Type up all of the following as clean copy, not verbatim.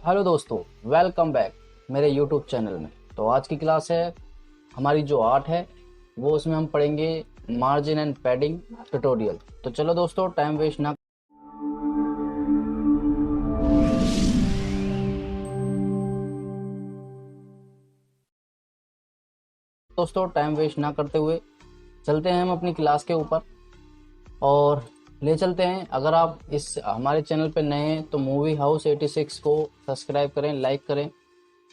Hello दोस्तों, welcome back मेरे YouTube channel में। तो आज की क्लास है हमारी जो आर्ट है वो, उसमें हम पढ़ेंगे मार्जिन एंड पैडिंग ट्यूटोरियल। तो चलो दोस्तों, टाइम वेस्ट ना करते हुए चलते हैं हम अपनी क्लास के ऊपर और ले चलते हैं। अगर आप इस हमारे चैनल पर नए हैं तो मूवी हाउस 86 को सब्सक्राइब करें, लाइक करें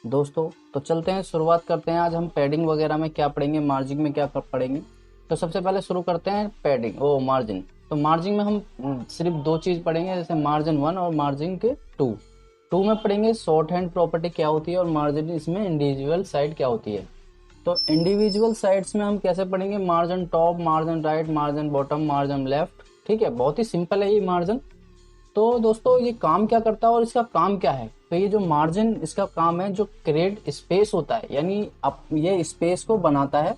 दोस्तों। तो चलते हैं, शुरुआत करते हैं। आज हम पैडिंग वगैरह में क्या पढ़ेंगे, मार्जिन में क्या पढ़ेंगे। तो सबसे पहले शुरू करते हैं पैडिंग मार्जिन। तो मार्जिन में हम सिर्फ दो चीज पढ़ेंगे, जैसे मार्जिन 1 और मार्जिन के 2 में पढ़ेंगे शॉर्ट हैंड प्रॉपर्टी क्या होती है और मार्जिन इसमें इंडिविजुअल साइड क्या होती है। तो इंडिविजुअल साइड्स में हम कैसे पढ़ेंगे, margin top, margin right, margin bottom, margin left. ठीक है, बहुत ही सिंपल है ये मार्जिन। तो दोस्तों ये काम क्या करता है और इसका काम क्या है। तो ये जो मार्जिन, इसका काम है जो क्रिएट स्पेस होता है, यानी अब ये स्पेस को बनाता है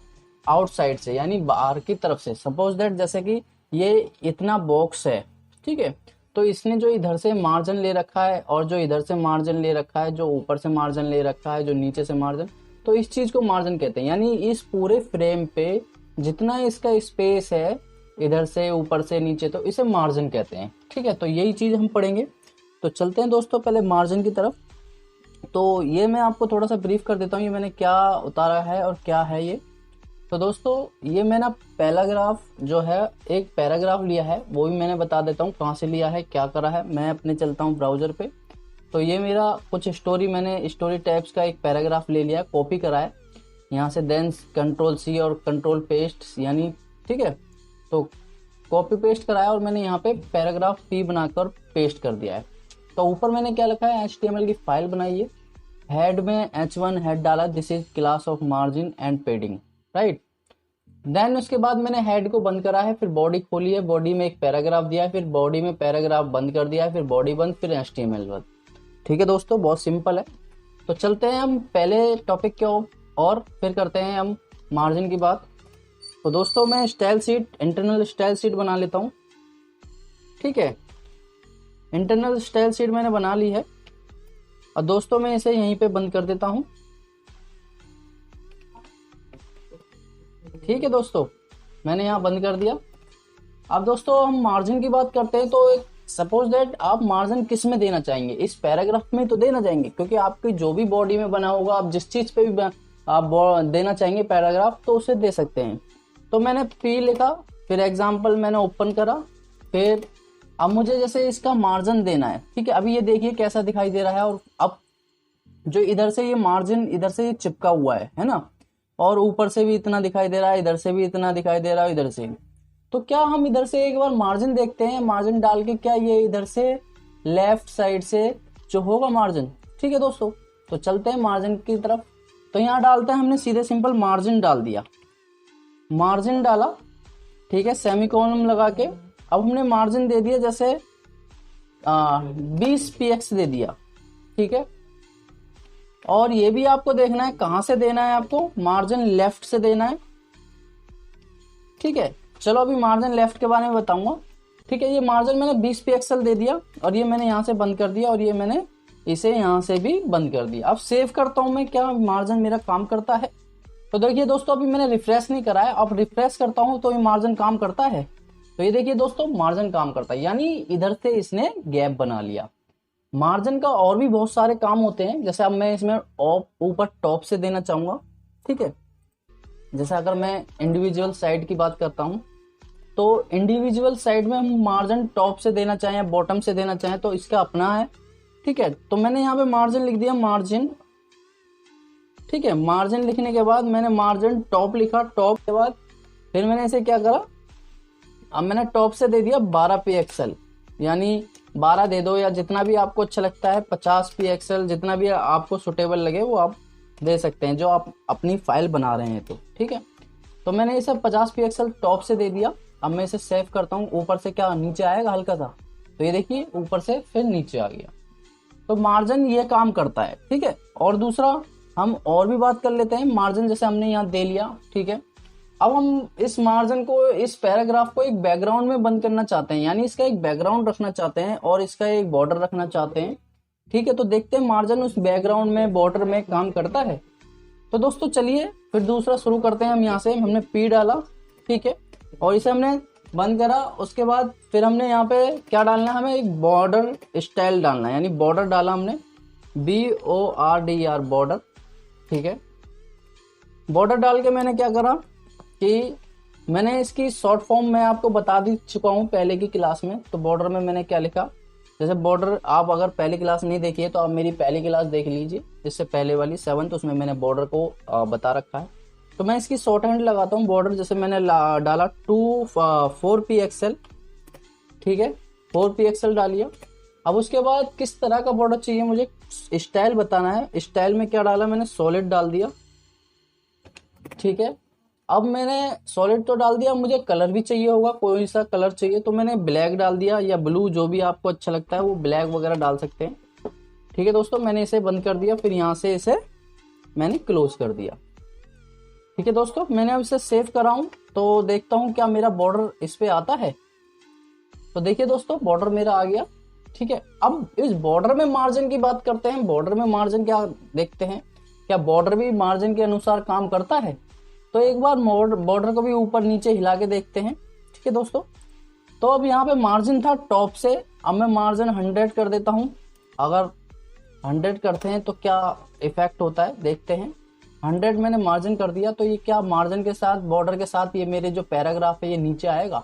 आउटसाइड से, यानी बाहर की तरफ से। सपोज दैट जैसे कि ये इतना बॉक्स है, ठीक है, तो इसने जो इधर से मार्जिन ले रखा है और जो इधर से मार्जिन ले रखा है, जो ऊपर से मार्जिन ले रखा है, जो नीचे से मार्जिन, तो इस चीज को मार्जिन कहते हैं। यानी इस पूरे फ्रेम पे जितना इसका स्पेस है इधर से ऊपर से नीचे, तो इसे मार्जिन कहते हैं। ठीक है, तो यही चीज हम पढ़ेंगे। तो चलते हैं दोस्तों पहले मार्जिन की तरफ। तो ये मैं आपको थोड़ा सा ब्रीफ कर देता हूँ, ये मैंने क्या उतारा है और क्या है ये। तो दोस्तों ये मैंने पैराग्राफ जो है, एक पैराग्राफ लिया है, वो भी मैंने बता देता हूँ कहाँ से लिया है, क्या करा है। मैं अपने चलता हूँ ब्राउजर पे। तो ये मेरा कुछ स्टोरी, मैंने स्टोरी टाइप्स का एक पैराग्राफ ले लिया, कॉपी करा है यहाँ से, देन कंट्रोल सी और कंट्रोल पेस्ट, यानी ठीक है। तो कॉपी पेस्ट कराया और मैंने यहाँ पे पैराग्राफ पी बनाकर पेस्ट कर दिया है। तो ऊपर मैंने क्या लिखा है, HTML की फाइल बनाई है, हेड में H1 हेड डाला, this is class of margin and padding, right. Then उसके बाद मैंने हेड को बंद करा है, फिर बॉडी खोली है, बॉडी में एक पैराग्राफ दिया है, फिर बॉडी में पैराग्राफ बंद कर दिया है, फिर बॉडी बंद, फिर HTML बंद। ठीक है दोस्तों, बहुत सिंपल है। तो चलते हैं हम पहले टॉपिक की ओर और फिर करते हैं हम मार्जिन की बात। तो दोस्तों मैं style sheet, internal style sheet बना लेता हूँ। ठीक है, इंटरनल स्टाइल शीट मैंने बना ली है और दोस्तों मैं इसे यहीं पे बंद कर देता हूँ। ठीक है दोस्तों, मैंने यहाँ बंद कर दिया। अब दोस्तों हम मार्जिन की बात करते हैं। तो एक सपोज दैट आप मार्जिन किस में देना चाहेंगे, इस पैराग्राफ में तो देना चाहेंगे, क्योंकि आपकी जो भी बॉडी में बना होगा, आप जिस चीज पे भी आप देना चाहेंगे पैराग्राफ, तो उसे दे सकते हैं। तो मैंने पी लिखा, फिर एग्जाम्पल मैंने ओपन करा, फिर अब मुझे जैसे इसका मार्जिन देना है। ठीक है, अभी ये देखिए कैसा दिखाई दे रहा है। और अब जो इधर से ये मार्जिन इधर से ये चिपका हुआ है ना, और ऊपर से भी इतना दिखाई दे रहा है, इधर से भी इतना दिखाई दे रहा है, इधर से। तो क्या हम इधर से एक बार मार्जिन देखते हैं, मार्जिन डाल के, क्या ये इधर से लेफ्ट साइड से जो होगा मार्जिन। ठीक है दोस्तों, तो चलते हैं मार्जिन की तरफ। तो यहाँ डालते हैं, हमने सीधे सिंपल मार्जिन डाल दिया, मार्जिन डाला, ठीक है, सेमीकोलन लगा के। अब हमने मार्जिन दे दिया जैसे 20 px दे दिया। ठीक है, और ये भी आपको देखना है कहां से देना है, आपको मार्जिन लेफ्ट से देना है। ठीक है, चलो अभी मार्जिन लेफ्ट के बारे में बताऊंगा। ठीक है, ये मार्जिन मैंने 20 पिक्सल दे दिया और ये मैंने यहाँ से बंद कर दिया और ये मैंने इसे यहाँ से भी बंद कर दिया। अब सेव करता हूं मैं, क्या मार्जिन मेरा काम करता है। तो देखिए दोस्तों, अभी मैंने रिफ्रेश नहीं करा है, अब रिफ्रेश करता हूं तो ये मार्जिन काम करता है। तो ये देखिए दोस्तों, मार्जिन काम करता है, यानी इधर से इसने गैप बना लिया। मार्जिन का और भी बहुत सारे काम होते हैं, जैसे अब मैं इसमें ऊपर टॉप से देना चाहूंगा। ठीक है, जैसे अगर मैं इंडिविजुअल साइड की बात करता हूं, तो इंडिविजुअल साइड में हम मार्जिन टॉप से देना चाहें या बॉटम से देना चाहें तो इसका अपना है। ठीक है, तो मैंने यहाँ पे मार्जिन लिख दिया, मार्जिन। ठीक है, मार्जिन लिखने के बाद मैंने मार्जिन टॉप लिखा, टॉप के बाद फिर मैंने इसे क्या करा, अब मैंने टॉप से दे दिया 12 पिक्सल, यानी 12 दे दो या जितना भी आपको अच्छा लगता है, 50 पिक्सल, जितना भी आपको सुटेबल लगे वो आप दे सकते हैं, जो आप अपनी फाइल बना रहे हैं। तो ठीक है, तो मैंने इसे 50 पिक्सल टॉप से दे दिया। अब मैं इसे सेव करता हूँ, ऊपर से क्या नीचे आएगा हल्का सा, तो ये देखिए ऊपर से फिर नीचे आ गया। तो मार्जिन ये काम करता है। ठीक है, और दूसरा हम और भी बात कर लेते हैं। मार्जिन जैसे हमने यहाँ दे लिया, ठीक है, अब हम इस मार्जिन को, इस पैराग्राफ को एक बैकग्राउंड में बंद करना चाहते हैं, यानी इसका एक बैकग्राउंड रखना चाहते हैं और इसका एक बॉर्डर रखना चाहते हैं। ठीक है, तो देखते हैं मार्जिन उस बैकग्राउंड में बॉर्डर में काम करता है। तो दोस्तों चलिए फिर दूसरा शुरू करते हैं। हम यहाँ से हमने P डाला, ठीक है, और इसे हमने बंद करा। उसके बाद फिर हमने यहाँ पे क्या डालना है, हमें एक बॉर्डर स्टाइल डालना है, यानी बॉर्डर डाला हमने BORDR बॉर्डर, ठीक है। बॉर्डर डाल के मैंने क्या करा कि मैंने इसकी शॉर्ट फॉर्म मैं आपको बता दी चुका हूँ पहले की क्लास में। तो बॉर्डर में मैंने क्या लिखा, जैसे बॉर्डर आप अगर पहली क्लास नहीं देखी है तो आप मेरी पहली क्लास देख लीजिए, इससे पहले वाली 7th, उसमें मैंने बॉर्डर को बता रखा है। तो मैं इसकी शॉर्ट हैंड लगाता हूँ बॉर्डर, जैसे मैंने डाला 4pxl, ठीक है, 4pxl डालिए। अब उसके बाद किस तरह का बॉर्डर चाहिए मुझे, स्टाइल बताना है। स्टाइल में क्या डाला मैंने, सॉलिड डाल दिया, ठीक है। अब मैंने सॉलिड तो डाल दिया, मुझे कलर भी चाहिए होगा, कोई सा कलर चाहिए, तो मैंने ब्लैक डाल दिया या ब्लू, जो भी आपको अच्छा लगता है वो ब्लैक वगैरह डाल सकते हैं। ठीक है दोस्तों, मैंने इसे बंद कर दिया, फिर यहाँ से इसे मैंने क्लोज कर दिया। ठीक है दोस्तों, मैंने अब इसे सेव करा हूं, तो देखता हूं क्या मेरा बॉर्डर इस पे आता है। तो देखिए दोस्तों, बॉर्डर मेरा आ गया, ठीक है। अब इस बॉर्डर में मार्जिन की बात करते हैं। बॉर्डर में मार्जिन क्या देखते हैं, क्या बॉर्डर भी मार्जिन के अनुसार काम करता है। तो एक बार बॉर्डर को भी ऊपर नीचे हिला के देखते हैं, ठीक है दोस्तों। तो अब यहाँ पे मार्जिन था टॉप से, अब मैं मार्जिन 100 कर देता हूँ। अगर 100 करते हैं तो क्या इफेक्ट होता है देखते हैं। 100 मैंने मार्जिन कर दिया, तो ये क्या मार्जिन के साथ, बॉर्डर के साथ, ये मेरे जो पैराग्राफ है ये नीचे आएगा।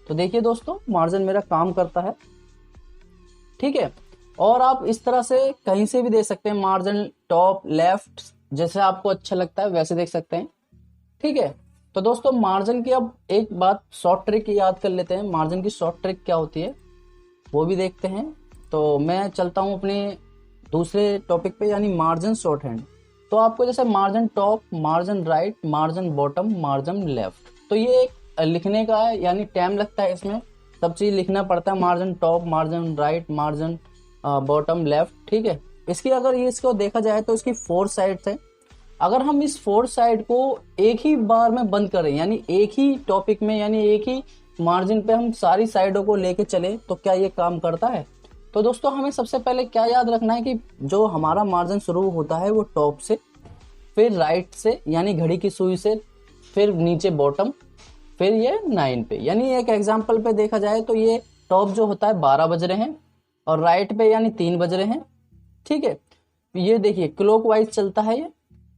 तो देखिए दोस्तों, मार्जिन मेरा काम करता है, ठीक है। और आप इस तरह से कहीं से भी दे सकते हैं, मार्जिन टॉप लेफ्ट, जैसे आपको अच्छा लगता है वैसे देख सकते हैं, ठीक है। तो दोस्तों मार्जिन की अब एक बात शॉर्ट ट्रिक याद कर लेते हैं। मार्जिन की शॉर्ट ट्रिक क्या होती है वो भी देखते हैं। तो मैं चलता हूं अपने दूसरे टॉपिक पे, यानी मार्जिन शॉर्ट हैंड। तो आपको जैसे margin top, margin right, margin bottom, margin left, तो ये लिखने का है, यानी टाइम लगता है इसमें, सब चीज लिखना पड़ता है। Margin top, margin right, margin bottom, left, ठीक है। इसकी अगर ये इसको देखा जाए तो इसकी 4 साइड्स है। अगर हम इस 4 साइड को एक ही बार में बंद करें, यानी एक ही टॉपिक में, यानी एक ही मार्जिन पे हम सारी साइडों को लेके चले, तो क्या ये काम करता है। तो दोस्तों हमें सबसे पहले क्या याद रखना है कि जो हमारा मार्जिन शुरू होता है वो टॉप से, फिर राइट से यानी घड़ी की सुई से, फिर नीचे बॉटम, फिर ये 9 पे। यानी एक एग्जांपल पे देखा जाए तो ये टॉप जो होता है 12 बज रहे हैं, और राइट पे यानी 3 बज रहे हैं, ठीक है। ये देखिए क्लॉकवाइज चलता है ये,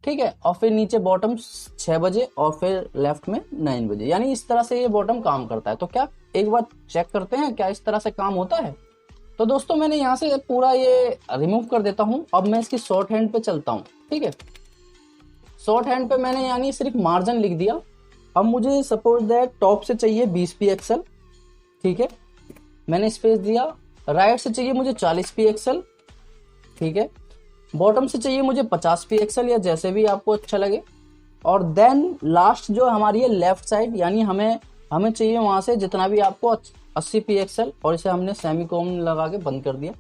ठीक है। और फिर नीचे बॉटम 6 बजे, और फिर लेफ्ट में 9 बजे, यानी इस तरह से ये बॉटम काम करता है। तो क्या एक बार चेक करते हैं क्या इस तरह से काम होता है। तो दोस्तों मैंने यहाँ से पूरा ये रिमूव कर देता हूँ। अब मैं इसकी शॉर्ट हैंड पे चलता हूँ, ठीक है। शॉर्ट हैंड पे मैंने यानी सिर्फ मार्जिन लिख दिया। अब मुझे सपोज दैट टॉप से चाहिए 20 pxl, ठीक है, मैंने स्पेस दिया। राइट से चाहिए मुझे 40 pxl, ठीक है। बॉटम से चाहिए मुझे 50 pxl, या जैसे भी आपको अच्छा लगे। और देन लास्ट जो हमारी है लेफ्ट साइड, यानी हमें चाहिए वहां से जितना भी आपको 80 pxl, और इसे हमने सेमीकोलन लगा के बंद कर दिया।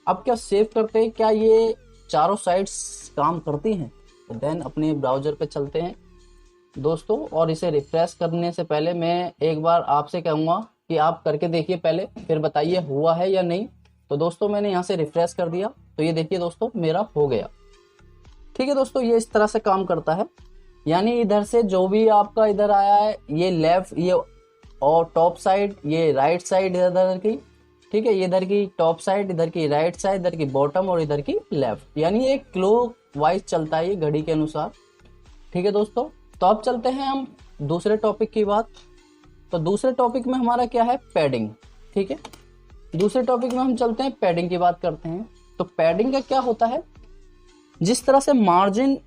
अब क्या सेव करते हैं, क्या ये चारों साइड्स काम करती हैं। तो देन अपने ब्राउजर पे चलते हैं दोस्तों, और इसे रिफ्रेश करने से पहले मैं एक बार आपसे कहूंगा कि आप करके देखिए पहले, फिर बताइए हुआ है या नहीं। तो दोस्तों मैंने यहाँ से रिफ्रेश कर दिया, तो ये देखिए दोस्तों मेरा हो गया, ठीक है दोस्तों। ये इस तरह से काम करता है, यानी इधर से जो भी आपका इधर आया है, ये लेफ्ट, ये और टॉप साइड, ये राइट साइड इधर की, ठीक है, ये इधर की टॉप साइड, इधर की राइट साइड, इधर की बॉटम, और इधर की लेफ्ट, यानी एक क्लॉक वाइज चलता है ये घड़ी के अनुसार, ठीक है दोस्तों। तो अब चलते हैं हम दूसरे टॉपिक की बात। तो दूसरे टॉपिक में हमारा क्या है, पैडिंग, ठीक है। दूसरे टॉपिक में हम चलते हैं, पैडिंग की बात करते हैं। तो पैडिंग का क्या होता है, जिस तरह से मार्जिन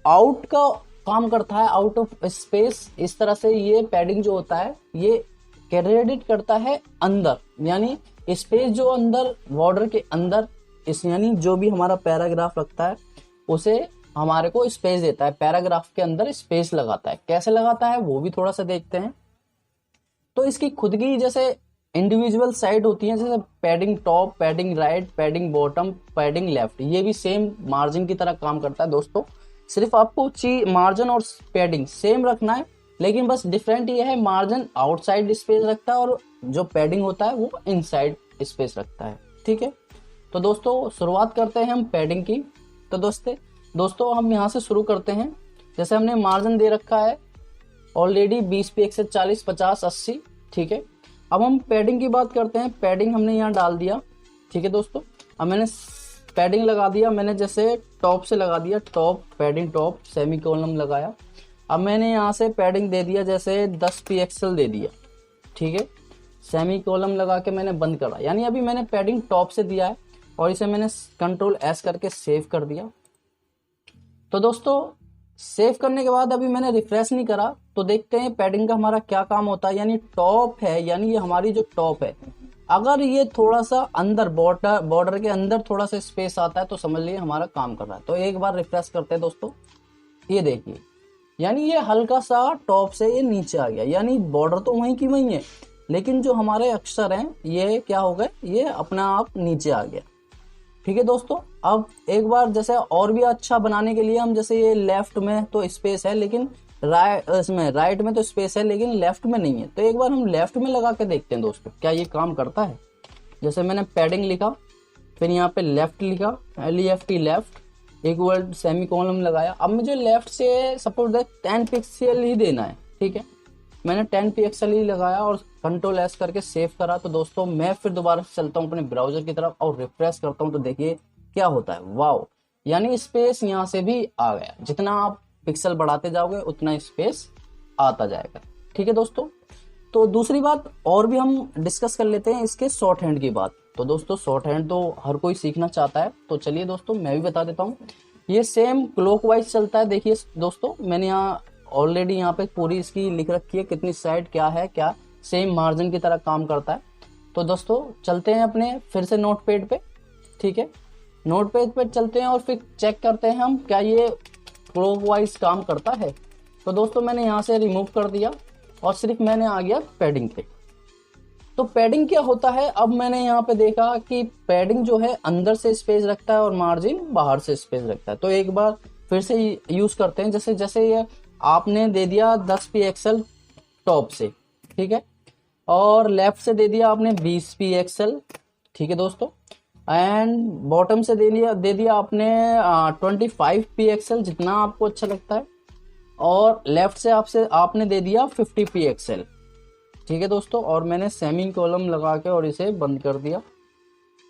आउट का काम करता है, आउट ऑफ स्पेस, इस तरह से ये पैडिंग जो होता है ये क्रेडिट करता है अंदर, यानी स्पेस जो अंदर बॉर्डर के अंदर, इस यानी जो भी हमारा पैराग्राफ रखता है उसे हमारे को स्पेस देता है, पैराग्राफ के अंदर स्पेस लगाता है। कैसे लगाता है वो भी थोड़ा सा देखते हैं। तो इसकी खुद की जैसे इंडिविजुअल साइड होती है, जैसे padding top, padding right, padding bottom, padding left, ये भी सेम मार्जिन की तरह काम करता है दोस्तों। सिर्फ आपको मार्जिन और पैडिंग सेम रखना है, लेकिन बस डिफरेंट ये है, मार्जिन आउटसाइड स्पेस रखता है और जो पैडिंग होता है वो इनसाइड स्पेस रखता है, ठीक है। तो दोस्तों शुरुआत करते हैं हम पैडिंग की। तो दोस्तों हम यहाँ से शुरू करते हैं। जैसे हमने मार्जिन दे रखा है ऑलरेडी 20 पिक्सल, 40, 50, 80, ठीक है। अब हम पैडिंग की बात करते हैं। पैडिंग हमने यहाँ डाल दिया, ठीक है दोस्तों। अब मैंने पैडिंग लगा दिया, मैंने जैसे टॉप से लगा दिया, top padding top semi column लगाया। अब मैंने यहाँ से पैडिंग दे दिया जैसे 10 पिक्सल दे दिया, ठीक है। सेमी कॉलम लगा के मैंने बंद करा, यानी अभी मैंने पैडिंग टॉप से दिया है और इसे मैंने कंट्रोल एस करके सेव कर दिया। तो दोस्तों सेव करने के बाद अभी मैंने रिफ्रेश नहीं करा, तो देखते हैं पैडिंग का हमारा क्या काम होता है। यानी टॉप है, यानी ये हमारी जो टॉप है, अगर ये थोड़ा सा अंदर बॉर्डर के अंदर थोड़ा सा स्पेस आता है तो समझ लीजिए हमारा काम कर रहा है। तो एक बार रिफ्रेश करते हैं दोस्तों, ये देखिए, यानी ये हल्का सा टॉप से ये नीचे आ गया, यानी बॉर्डर तो वहीं की वहीं है, लेकिन जो हमारे अक्षर हैं ये क्या हो गए, ये अपना आप नीचे आ गया, ठीक है दोस्तों। अब एक बार जैसे और भी अच्छा बनाने के लिए हम, जैसे ये लेफ्ट में तो स्पेस है लेकिन राइट में तो स्पेस है लेकिन लेफ्ट में नहीं है, तो एक बार हम लेफ्ट में लगा के देखते हैं दोस्तों क्या ये काम करता है। जैसे मैंने पैडिंग लिखा, फिर यहाँ पे लेफ्ट लिखा, LEFT लेफ्ट, एक वर्ड सेमी कॉलम लगाया। अब मुझे लेफ्ट से सपोज 10 पिक्सल ही देना है, ठीक है। मैंने 10 पिक्सल ही लगाया और कंट्रोल एस करके सेव करा। तो दोस्तों मैं फिर दोबारा चलता हूँ अपने ब्राउजर की तरफ और रिफ्रेश करता हूँ, तो देखिए क्या होता है, वाओ, यानी स्पेस यहाँ से भी आ गया। जितना आप पिक्सल बढ़ाते जाओगे उतना स्पेस आता जाएगा, ठीक है दोस्तों। तो दूसरी बात और भी हम डिस्कस कर लेते हैं इसके शॉर्ट हैंड की बात। तो दोस्तों शॉर्ट हैंड तो हर कोई सीखना चाहता है, तो चलिए दोस्तों मैं भी बता देता हूँ। ये सेम क्लॉकवाइज चलता है। देखिए दोस्तों मैंने यहाँ ऑलरेडी यहाँ पे पूरी इसकी लिख रखी है, कितनी साइड क्या है, क्या सेम मार्जिन की तरह काम करता है। तो दोस्तों चलते हैं अपने फिर से नोटपैड पे, ठीक है। नोटपैड पे चलते हैं और फिर चेक करते हैं हम क्या ये क्लॉकवाइज काम करता है। तो दोस्तों मैंने यहाँ से रिमूव कर दिया और सिर्फ मैंने आ गया पैडिंग पे। तो पैडिंग क्या होता है, अब मैंने यहाँ पे देखा कि पैडिंग जो है अंदर से स्पेस रखता है और मार्जिन बाहर से स्पेस रखता है। तो एक बार फिर से यूज करते हैं। जैसे जैसे ये आपने दे दिया 10 पिक्सल टॉप से, ठीक है, और लेफ्ट से दे दिया आपने 20 पिक्सल, ठीक है दोस्तों, एंड बॉटम से दे दिया आपने 25 पिक्सल, जितना आपको अच्छा लगता है, और लेफ्ट से आपने दे दिया 50 पिक्सल, ठीक है दोस्तों। और मैंने सेमी कॉलम लगा के और इसे बंद कर दिया।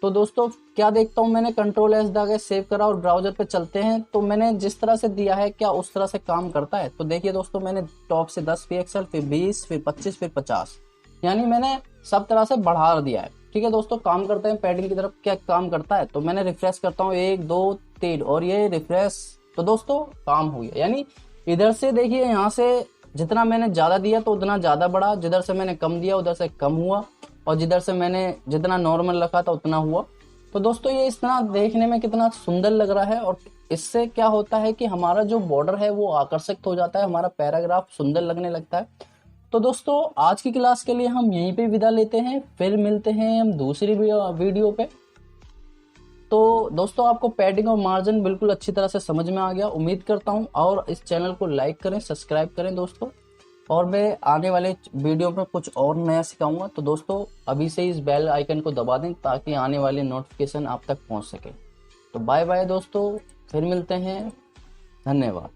तो दोस्तों क्या देखता हूँ, मैंने कंट्रोल एस दबा के सेव करा और ब्राउजर पे चलते हैं। तो मैंने जिस तरह से दिया है क्या उस तरह से काम करता है। तो देखिए दोस्तों मैंने टॉप से 10 पिक्सल, फिर 20, फिर 25, फिर 50, यानी मैंने सब तरह से बढ़ा दिया है, ठीक है दोस्तों। काम करते हैं पैडिंग की तरफ, क्या काम करता है। तो मैंने रिफ्रेश करता हूँ 1 2 3 और ये रिफ्रेश, तो दोस्तों काम हो गया। यानी इधर से देखिए, यहाँ से जितना मैंने ज्यादा दिया तो उतना ज्यादा बढ़ा, जिधर से मैंने कम दिया उधर से कम हुआ, और जिधर से मैंने जितना नॉर्मल रखा था उतना हुआ। तो दोस्तों ये इस तरह देखने में कितना सुंदर लग रहा है, और इससे क्या होता है कि हमारा जो बॉर्डर है वो आकर्षक हो जाता है, हमारा पैराग्राफ सुंदर लगने लगता है। तो दोस्तों आज की क्लास के लिए हम यहीं पे विदा लेते हैं, फिर मिलते हैं हम दूसरी वीडियो पे। तो दोस्तों आपको पैडिंग और मार्जिन बिल्कुल अच्छी तरह से समझ में आ गया उम्मीद करता हूँ, और इस चैनल को लाइक करें, सब्सक्राइब करें दोस्तों, और मैं आने वाले वीडियो में कुछ और नया सिखाऊंगा। तो दोस्तों अभी से इस बेल आइकन को दबा दें ताकि आने वाले नोटिफिकेशन आप तक पहुंच सके। तो बाय बाय दोस्तों, फिर मिलते हैं, धन्यवाद।